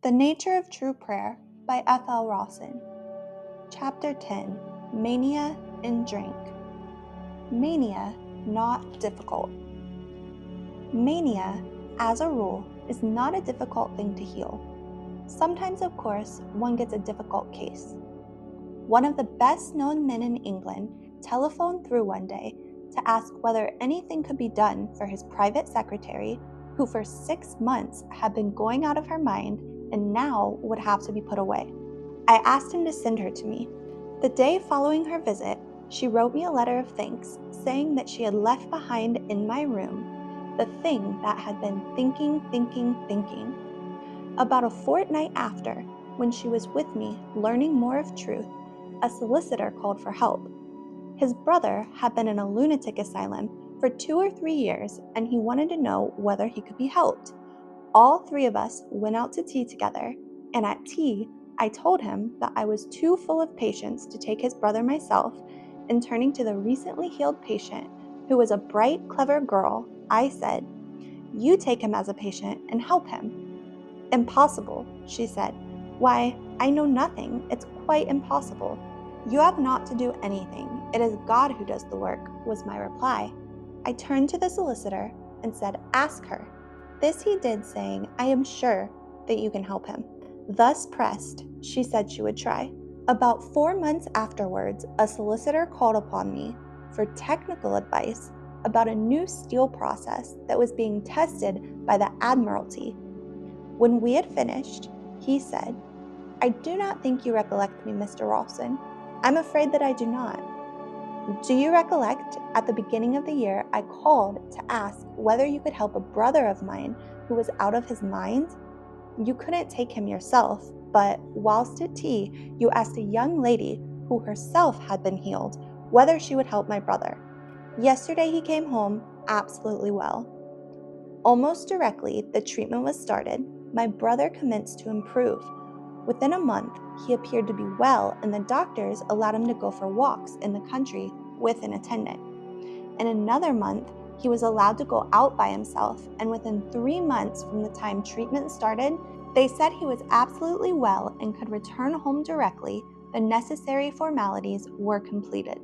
The Nature of True Prayer by F.L. Rawson. Chapter 10, Mania and Drink. Mania, not difficult. Mania, as a rule, is not a difficult thing to heal. Sometimes, of course, one gets a difficult case. One of the best-known men in England telephoned through one day to ask whether anything could be done for his private secretary, who for 6 months had been going out of her mind and now would have to be put away. I asked him to send her to me. The day following her visit, she wrote me a letter of thanks, saying that she had left behind in my room the thing that had been thinking. About a fortnight after, when she was with me learning more of truth, a solicitor called for help. His brother had been in a lunatic asylum for 2 or 3 years, and he wanted to know whether he could be helped. All 3 of us went out to tea together, and at tea, I told him that I was too full of patience to take his brother myself, and turning to the recently healed patient, who was a bright, clever girl, I said, "You take him as a patient and help him." "Impossible," she said. "Why, I know nothing. It's quite impossible." "You have not to do anything. It is God who does the work," was my reply. I turned to the solicitor and said, "Ask her." This he did, saying, "I am sure that you can help him." Thus pressed, she said she would try. About 4 months afterwards, a solicitor called upon me for technical advice about a new steel process that was being tested by the Admiralty. When we had finished, he said, "I do not think you recollect me, Mr. Rawson. I'm afraid that I do not. Do you recollect, at the beginning of the year, I called to ask whether you could help a brother of mine who was out of his mind? You couldn't take him yourself, but whilst at tea, you asked a young lady who herself had been healed whether she would help my brother. Yesterday he came home absolutely well. Almost directly the treatment was started, my brother commenced to improve. Within a month, he appeared to be well, and the doctors allowed him to go for walks in the country with an attendant. In another month, he was allowed to go out by himself, and within 3 months from the time treatment started, they said he was absolutely well and could return home directly. The necessary formalities were completed.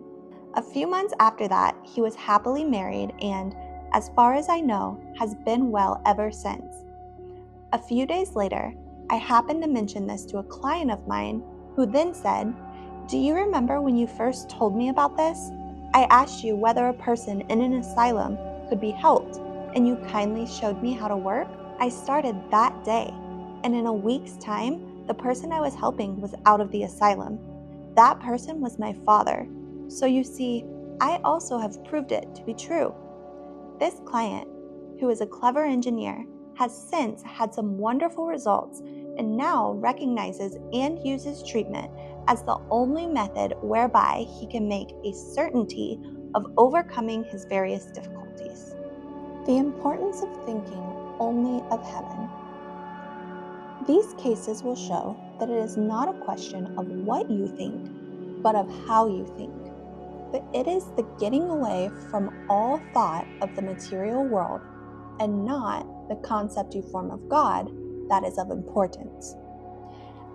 A few months after that, he was happily married and, as far as I know, has been well ever since. A few days later, I happened to mention this to a client of mine, who then said, "Do you remember when you first told me about this? I asked you whether a person in an asylum could be helped, and you kindly showed me how to work?" I started that day, and in a week's time, the person I was helping was out of the asylum. That person was my father. So you see, I also have proved it to be true. This client, who is a clever engineer, has since had some wonderful results and now recognizes and uses treatment as the only method whereby he can make a certainty of overcoming his various difficulties. The importance of thinking only of heaven. These cases will show that it is not a question of what you think, but of how you think. But it is the getting away from all thought of the material world and not the concept you form of God that is of importance.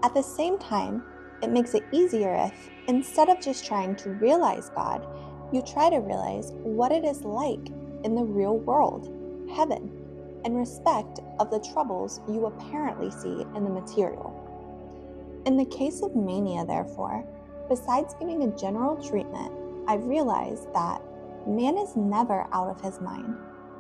At the same time, it makes it easier if, instead of just trying to realize God, you try to realize what it is like in the real world, heaven, in respect of the troubles you apparently see in the material. In the case of mania, therefore, besides giving a general treatment, I realized that man is never out of his mind,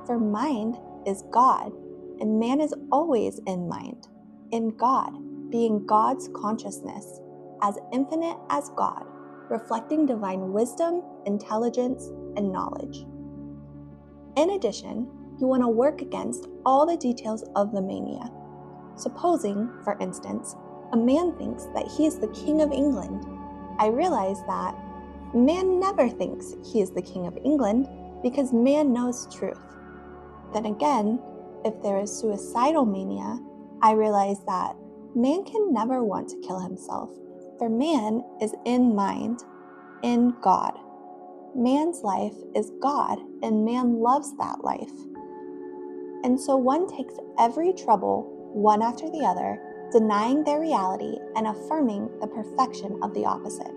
for mind is God, and man is always in mind, in God, being God's consciousness, as infinite as God, reflecting divine wisdom, intelligence, and knowledge. In addition, you want to work against all the details of the mania. Supposing, for instance, a man thinks that he is the King of England. I realize that man never thinks he is the King of England because man knows truth. Then again, if there is suicidal mania, I realize that man can never want to kill himself, for man is in mind, in God. Man's life is God, and man loves that life. And so one takes every trouble, one after the other, denying their reality and affirming the perfection of the opposite.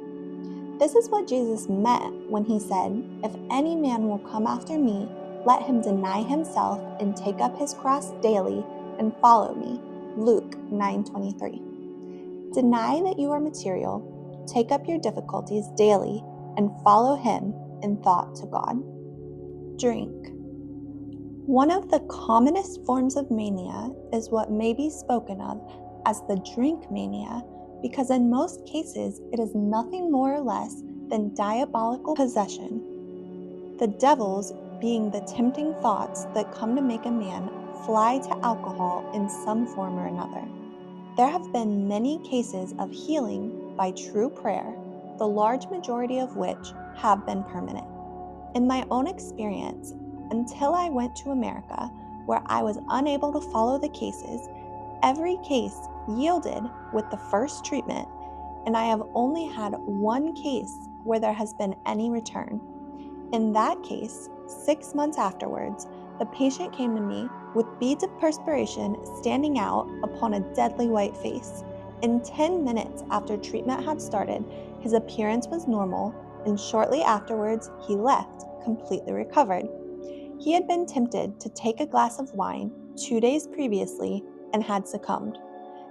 This is what Jesus meant when he said, "If any man will come after me, let him deny himself and take up his cross daily and follow me." Luke 9:23. Deny that you are material, take up your difficulties daily, and follow him in thought to God. Drink. One of the commonest forms of mania is what may be spoken of as the drink mania, because in most cases it is nothing more or less than diabolical possession. The devils being the tempting thoughts that come to make a man fly to alcohol in some form or another. There have been many cases of healing by true prayer, the large majority of which have been permanent. In my own experience, until I went to America, where I was unable to follow the cases, every case yielded with the first treatment, and I have only had one case where there has been any return. In that case, 6 months afterwards, the patient came to me with beads of perspiration standing out upon a deadly white face. In 10 minutes after treatment had started, his appearance was normal, and shortly afterwards, he left, completely recovered. He had been tempted to take a glass of wine 2 days previously and had succumbed.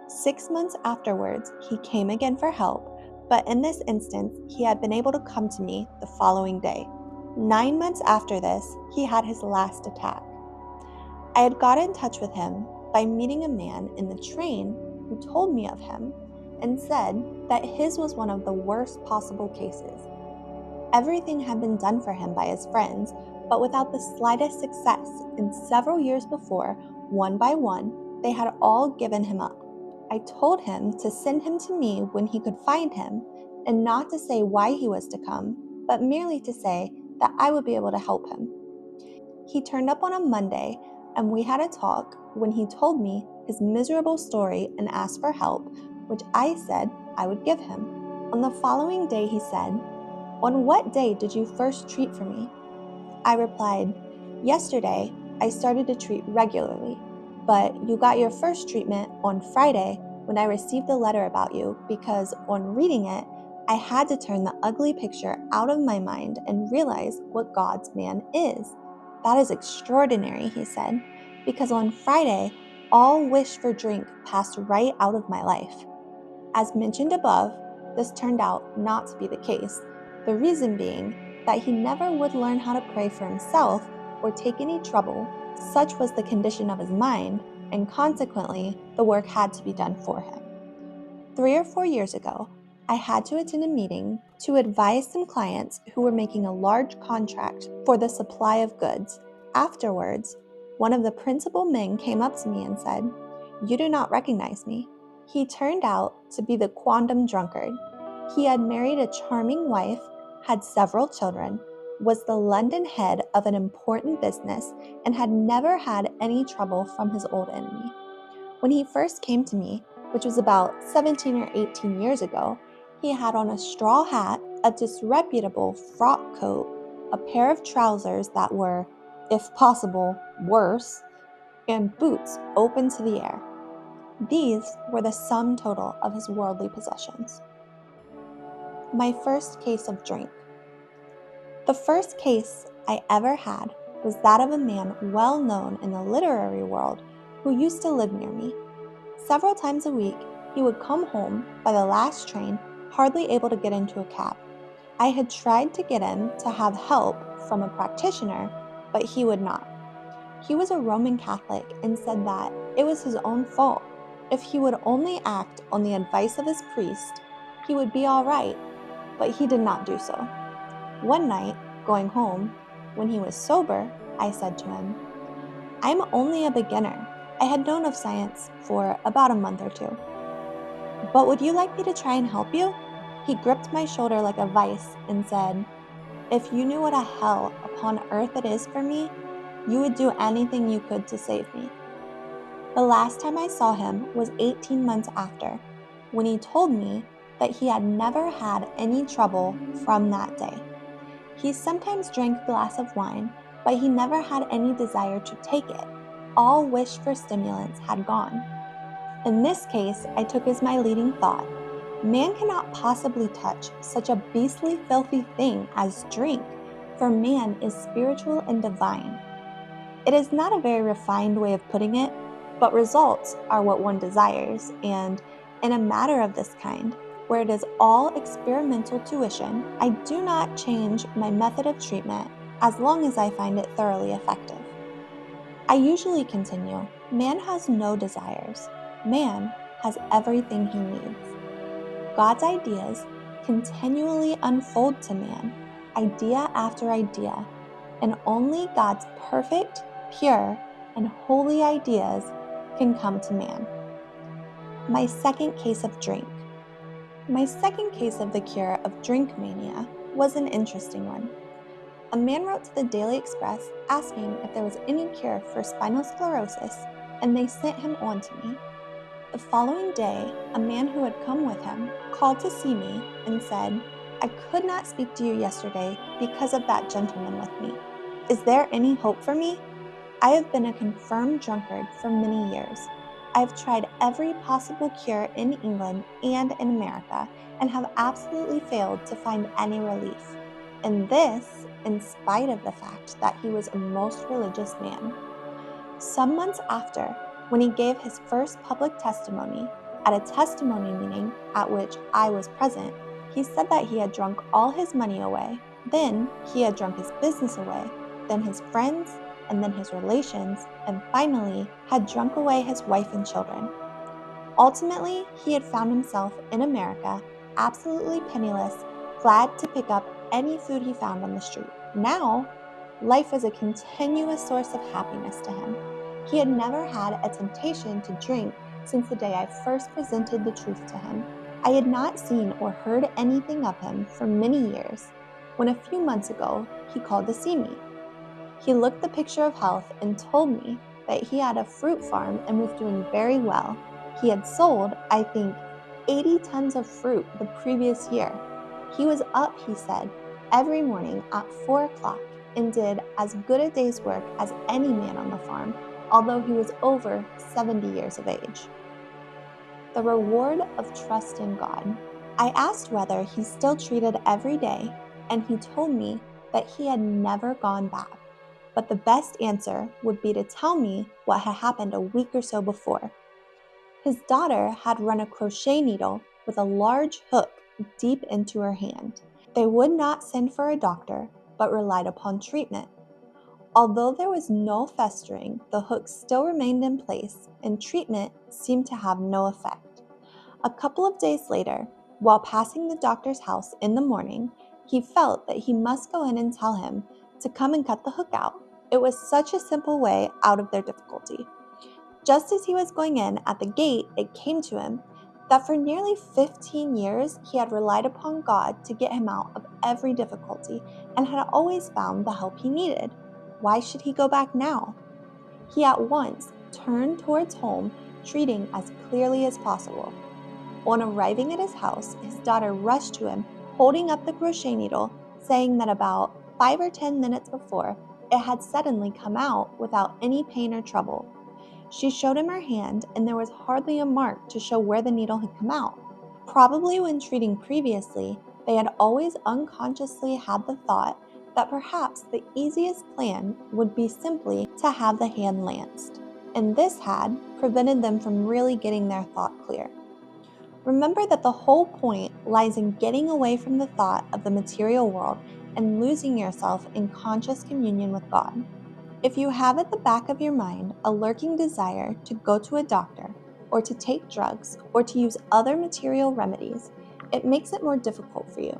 6 months afterwards, he came again for help, but in this instance, he had been able to come to me the following day. 9 months after this, he had his last attack. I had got in touch with him by meeting a man in the train who told me of him and said that his was one of the worst possible cases. Everything had been done for him by his friends, but without the slightest success, and several years before, one by one, they had all given him up. I told him to send him to me when he could find him, and not to say why he was to come, but merely to say that I would be able to help him. He turned up on a Monday, and we had a talk when he told me his miserable story and asked for help, which I said I would give him. On the following day, he said, "On what day did you first treat for me?" I replied, "Yesterday, I started to treat regularly, but you got your first treatment on Friday when I received the letter about you because on reading it, I had to turn the ugly picture out of my mind and realize what God's man is." "That is extraordinary," he said, "because on Friday, all wish for drink passed right out of my life." As mentioned above, this turned out not to be the case, the reason being that he never would learn how to pray for himself or take any trouble. Such was the condition of his mind, and consequently, the work had to be done for him. 3 or 4 years ago, I had to attend a meeting to advise some clients who were making a large contract for the supply of goods. Afterwards, one of the principal men came up to me and said, "You do not recognize me." He turned out to be the quondam drunkard. He had married a charming wife, had several children, was the London head of an important business, and had never had any trouble from his old enemy. When he first came to me, which was about 17 or 18 years ago, he had on a straw hat, a disreputable frock coat, a pair of trousers that were, if possible, worse, and boots open to the air. These were the sum total of his worldly possessions. My first case of drink. The first case I ever had was that of a man well known in the literary world who used to live near me. Several times a week, he would come home by the last train, hardly able to get into a cab. I had tried to get him to have help from a practitioner, but he would not. He was a Roman Catholic and said that it was his own fault. If he would only act on the advice of his priest, he would be all right, but he did not do so. One night, going home, when he was sober, I said to him, "I'm only a beginner. I had known of science for about a month or two. But would you like me to try and help you?" He gripped my shoulder like a vice and said, "If you knew what a hell upon earth it is for me, you would do anything you could to save me." The last time I saw him was 18 months after, when he told me that he had never had any trouble from that day. He sometimes drank a glass of wine, but he never had any desire to take it. All wish for stimulants had gone. In this case, I took as my leading thought, man cannot possibly touch such a beastly, filthy thing as drink, for man is spiritual and divine. It is not a very refined way of putting it, but results are what one desires, and in a matter of this kind, where it is all experimental tuition, I do not change my method of treatment as long as I find it thoroughly effective. I usually continue, man has no desires. Man has everything he needs. God's ideas continually unfold to man, idea after idea, and only God's perfect, pure, and holy ideas can come to man. My second case of drink. My second case of the cure of drink mania was an interesting one. A man wrote to the Daily Express asking if there was any cure for spinal sclerosis, and they sent him on to me. The following day, a man who had come with him called to see me and said, "I could not speak to you yesterday because of that gentleman with me. Is there any hope for me? I have been a confirmed drunkard for many years. I have tried every possible cure in England and in America and have absolutely failed to find any relief. And this, in spite of the fact that he was a most religious man." Some months after, when he gave his first public testimony at a testimony meeting at which I was present, he said that he had drunk all his money away, then he had drunk his business away, then his friends, and then his relations, and finally had drunk away his wife and children. Ultimately, he had found himself in America, absolutely penniless, glad to pick up any food he found on the street. Now, life was a continuous source of happiness to him. He had never had a temptation to drink since the day I first presented the truth to him. I had not seen or heard anything of him for many years, when a few months ago he called to see me. He looked the picture of health and told me that he had a fruit farm and was doing very well. He had sold, I think, 80 tons of fruit the previous year. He was up, he said, every morning at 4 o'clock and did as good a day's work as any man on the farm, although he was over 70 years of age. The reward of trust in God. I asked whether he still treated every day, and he told me that he had never gone back. But the best answer would be to tell me what had happened a week or so before. His daughter had run a crochet needle with a large hook deep into her hand. They would not send for a doctor, but relied upon treatment. Although there was no festering, the hook still remained in place, and treatment seemed to have no effect. A couple of days later, while passing the doctor's house in the morning, he felt that he must go in and tell him to come and cut the hook out. It was such a simple way out of their difficulty. Just as he was going in at the gate, it came to him that for nearly 15 years he had relied upon God to get him out of every difficulty and had always found the help he needed. Why should he go back now? He at once turned towards home, treating as clearly as possible. On arriving at his house, his daughter rushed to him, holding up the crochet needle, saying that about 5 or 10 minutes before, it had suddenly come out without any pain or trouble. She showed him her hand, and there was hardly a mark to show where the needle had come out. Probably when treating previously, they had always unconsciously had the thought that perhaps the easiest plan would be simply to have the hand lanced, and this had prevented them from really getting their thought clear. Remember that the whole point lies in getting away from the thought of the material world and losing yourself in conscious communion with God. If you have at the back of your mind a lurking desire to go to a doctor, or to take drugs, or to use other material remedies, it makes it more difficult for you.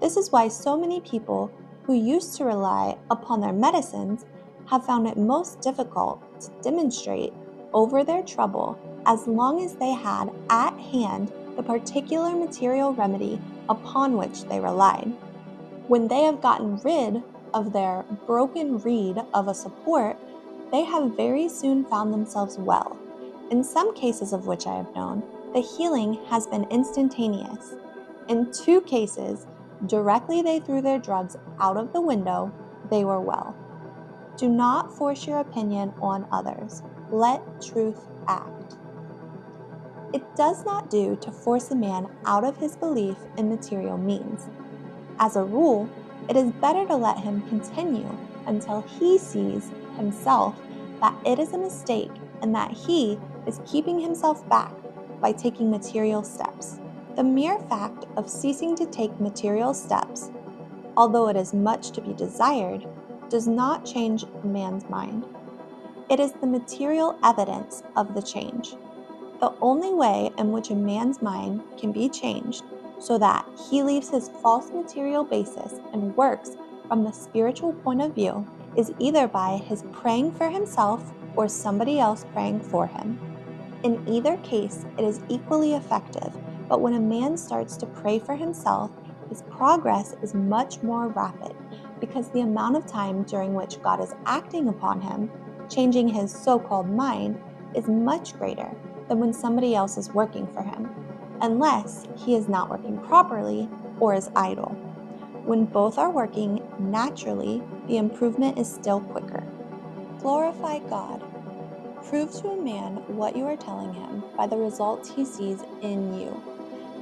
This is why so many people who used to rely upon their medicines have found it most difficult to demonstrate over their trouble as long as they had at hand the particular material remedy upon which they relied. When they have gotten rid of their broken reed of a support, they have very soon found themselves well. In some cases of which I have known, the healing has been instantaneous. In 2 cases, directly they threw their drugs out of the window, they were well. Do not force your opinion on others. Let truth act. it does not do to force a man out of his belief in material means. As a rule, it is better to let him continue until he sees himself that it is a mistake and that he is keeping himself back by taking material steps. The mere fact of ceasing to take material steps, although it is much to be desired, does not change a man's mind. It is the material evidence of the change. The only way in which a man's mind can be changed so that he leaves his false material basis and works from the spiritual point of view is either by his praying for himself or somebody else praying for him. In either case, it is equally effective, but when a man starts to pray for himself, his progress is much more rapid because the amount of time during which God is acting upon him, changing his so-called mind, is much greater than when somebody else is working for him, unless he is not working properly or is idle. When both are working naturally, the improvement is still quicker. Glorify God. Prove to a man what you are telling him by the results he sees in you.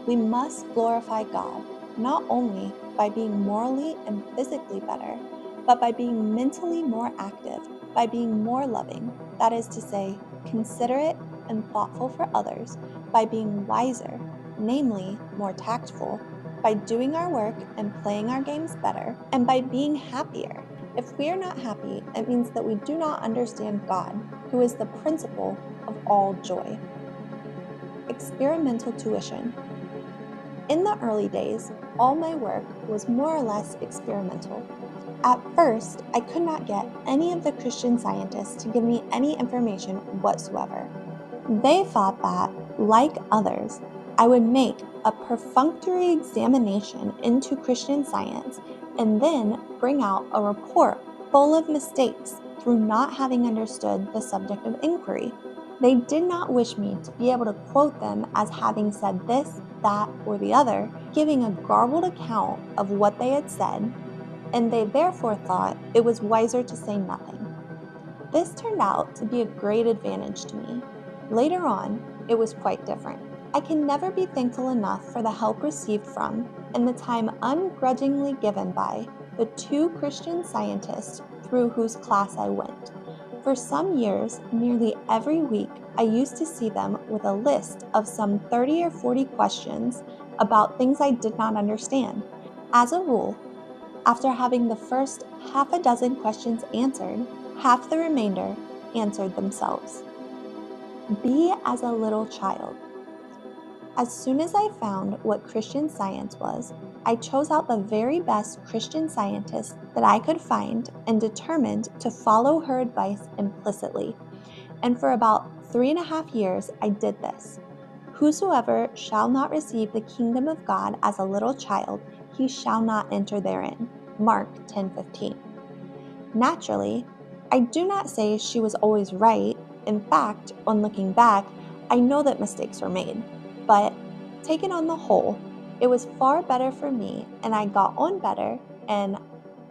We must glorify God, not only by being morally and physically better, but by being mentally more active, by being more loving, that is to say, considerate and thoughtful for others, by being wiser, namely, more tactful, by doing our work and playing our games better, and by being happier. If we are not happy, it means that we do not understand God, who is the principle of all joy. Experimental tuition. In the early days, all my work was more or less experimental. At first, I could not get any of the Christian Scientists to give me any information whatsoever. They thought that, like others, I would make a perfunctory examination into Christian Science and then bring out a report full of mistakes through not having understood the subject of inquiry. They did not wish me to be able to quote them as having said this, that, or the other, giving a garbled account of what they had said, and they therefore thought it was wiser to say nothing. This turned out to be a great advantage to me. Later on, it was quite different. I can never be thankful enough for the help received from, and the time ungrudgingly given by, the two Christian Scientists through whose class I went. For some years, nearly every week, I used to see them with a list of some 30 or 40 questions about things I did not understand. As a rule, after having the first half a dozen questions answered, half the remainder answered themselves. Be as a little child. As soon as I found what Christian Science was, I chose out the very best Christian Scientist that I could find and determined to follow her advice implicitly. And for about 3.5 years, I did this. Whosoever shall not receive the kingdom of God as a little child, he shall not enter therein. Mark 10:15. Naturally, I do not say she was always right. In fact, on looking back, I know that mistakes were made. But taken on the whole, it was far better for me, and I got on better, and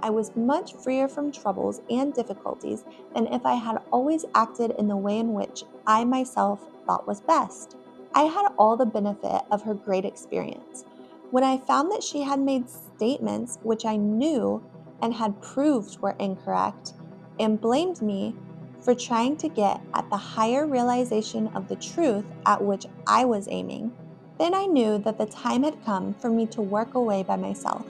I was much freer from troubles and difficulties than if I had always acted in the way in which I myself thought was best. I had all the benefit of her great experience. When I found that she had made statements which I knew and had proved were incorrect, and blamed me for trying to get at the higher realization of the truth at which I was aiming, then I knew that the time had come for me to work away by myself.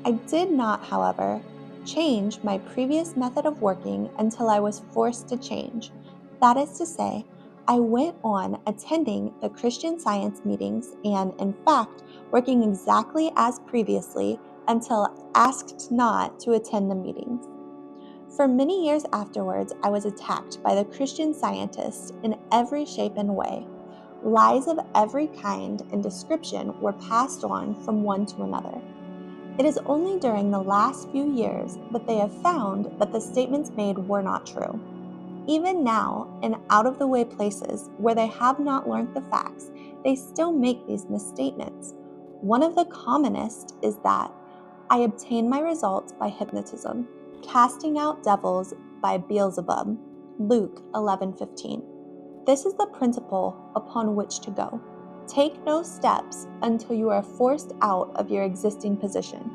I did not, however, change my previous method of working until I was forced to change. That is to say, I went on attending the Christian Science meetings and, in fact, working exactly as previously until asked not to attend the meetings. For many years afterwards, I was attacked by the Christian Scientists in every shape and way. Lies of every kind and description were passed on from one to another. It is only during the last few years that they have found that the statements made were not true. Even now, in out-of-the-way places where they have not learned the facts, they still make these misstatements. One of the commonest is that I obtain my results by hypnotism, casting out devils by Beelzebub, Luke 11:15. This is the principle upon which to go. Take no steps until you are forced out of your existing position.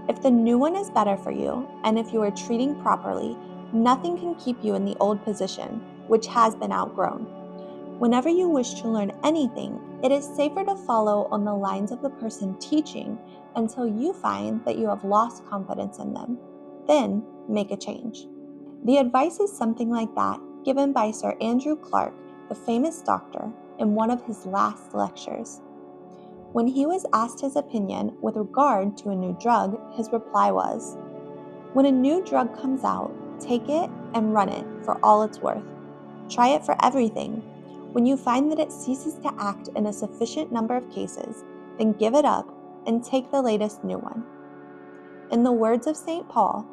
If the new one is better for you, and if you are treating properly, nothing can keep you in the old position, which has been outgrown. Whenever you wish to learn anything, it is safer to follow on the lines of the person teaching until you find that you have lost confidence in them. Then make a change. The advice is something like that given by Sir Andrew Clark, the famous doctor, in one of his last lectures. When he was asked his opinion with regard to a new drug, his reply was, "When a new drug comes out, take it and run it for all it's worth. Try it for everything. When you find that it ceases to act in a sufficient number of cases, then give it up and take the latest new one." In the words of St. Paul,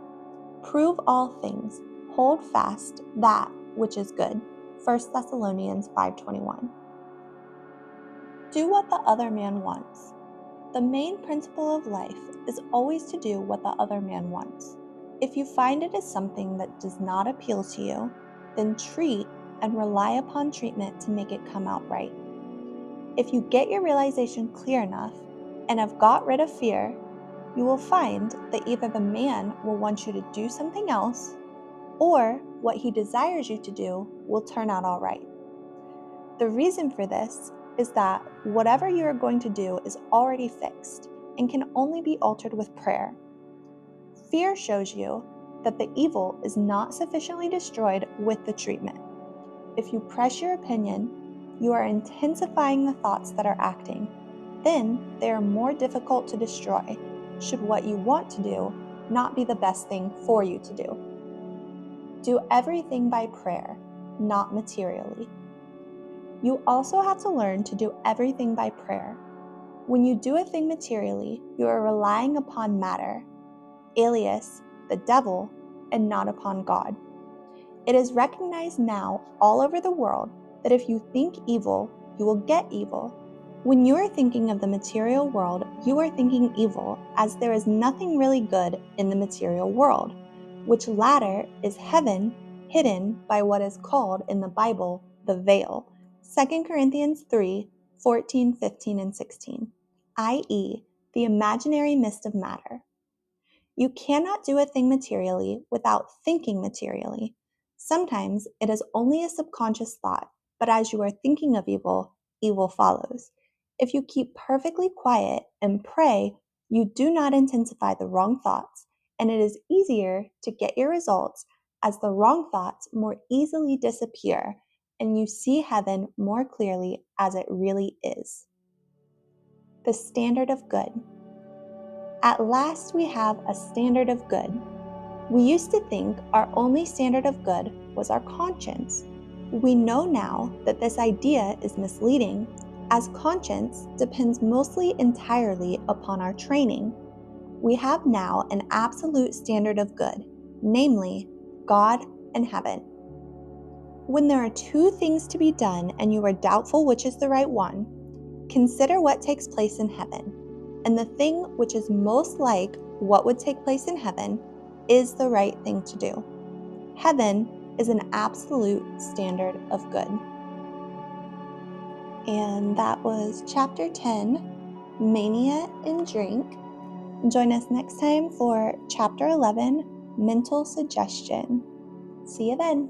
"Prove all things, hold fast that which is good." 1 Thessalonians 5:21. Do what the other man wants. The main principle of life is always to do what the other man wants. If you find it is something that does not appeal to you, then treat and rely upon treatment to make it come out right. If you get your realization clear enough and have got rid of fear, you will find that either the man will want you to do something else, or what he desires you to do will turn out all right. The reason for this is that whatever you are going to do is already fixed and can only be altered with prayer. Fear shows you that the evil is not sufficiently destroyed with the treatment. If you press your opinion, you are intensifying the thoughts that are acting. Then they are more difficult to destroy, should what you want to do not be the best thing for you to do. Do everything by prayer, not materially. You also have to learn to do everything by prayer. When you do a thing materially, you are relying upon matter, alias, the devil, and not upon God. It is recognized now all over the world that if you think evil, you will get evil. When you are thinking of the material world, you are thinking evil, as there is nothing really good in the material world, which latter is heaven hidden by what is called in the Bible the veil. 2 Corinthians 3:14, 15, and 16, i.e., the imaginary mist of matter. You cannot do a thing materially without thinking materially. Sometimes it is only a subconscious thought, but as you are thinking of evil, evil follows. If you keep perfectly quiet and pray, you do not intensify the wrong thoughts, and it is easier to get your results as the wrong thoughts more easily disappear and you see heaven more clearly as it really is. The standard of good. At last we have a standard of good. We used to think our only standard of good was our conscience. We know now that this idea is misleading, as conscience depends mostly entirely upon our training. We have now an absolute standard of good, namely, God and heaven. When there are two things to be done and you are doubtful which is the right one, consider what takes place in heaven, and the thing which is most like what would take place in heaven is the right thing to do. Heaven is an absolute standard of good. And that was Chapter 10, Mania and Drink. Join us next time for Chapter 11, Mental Suggestion. See you then.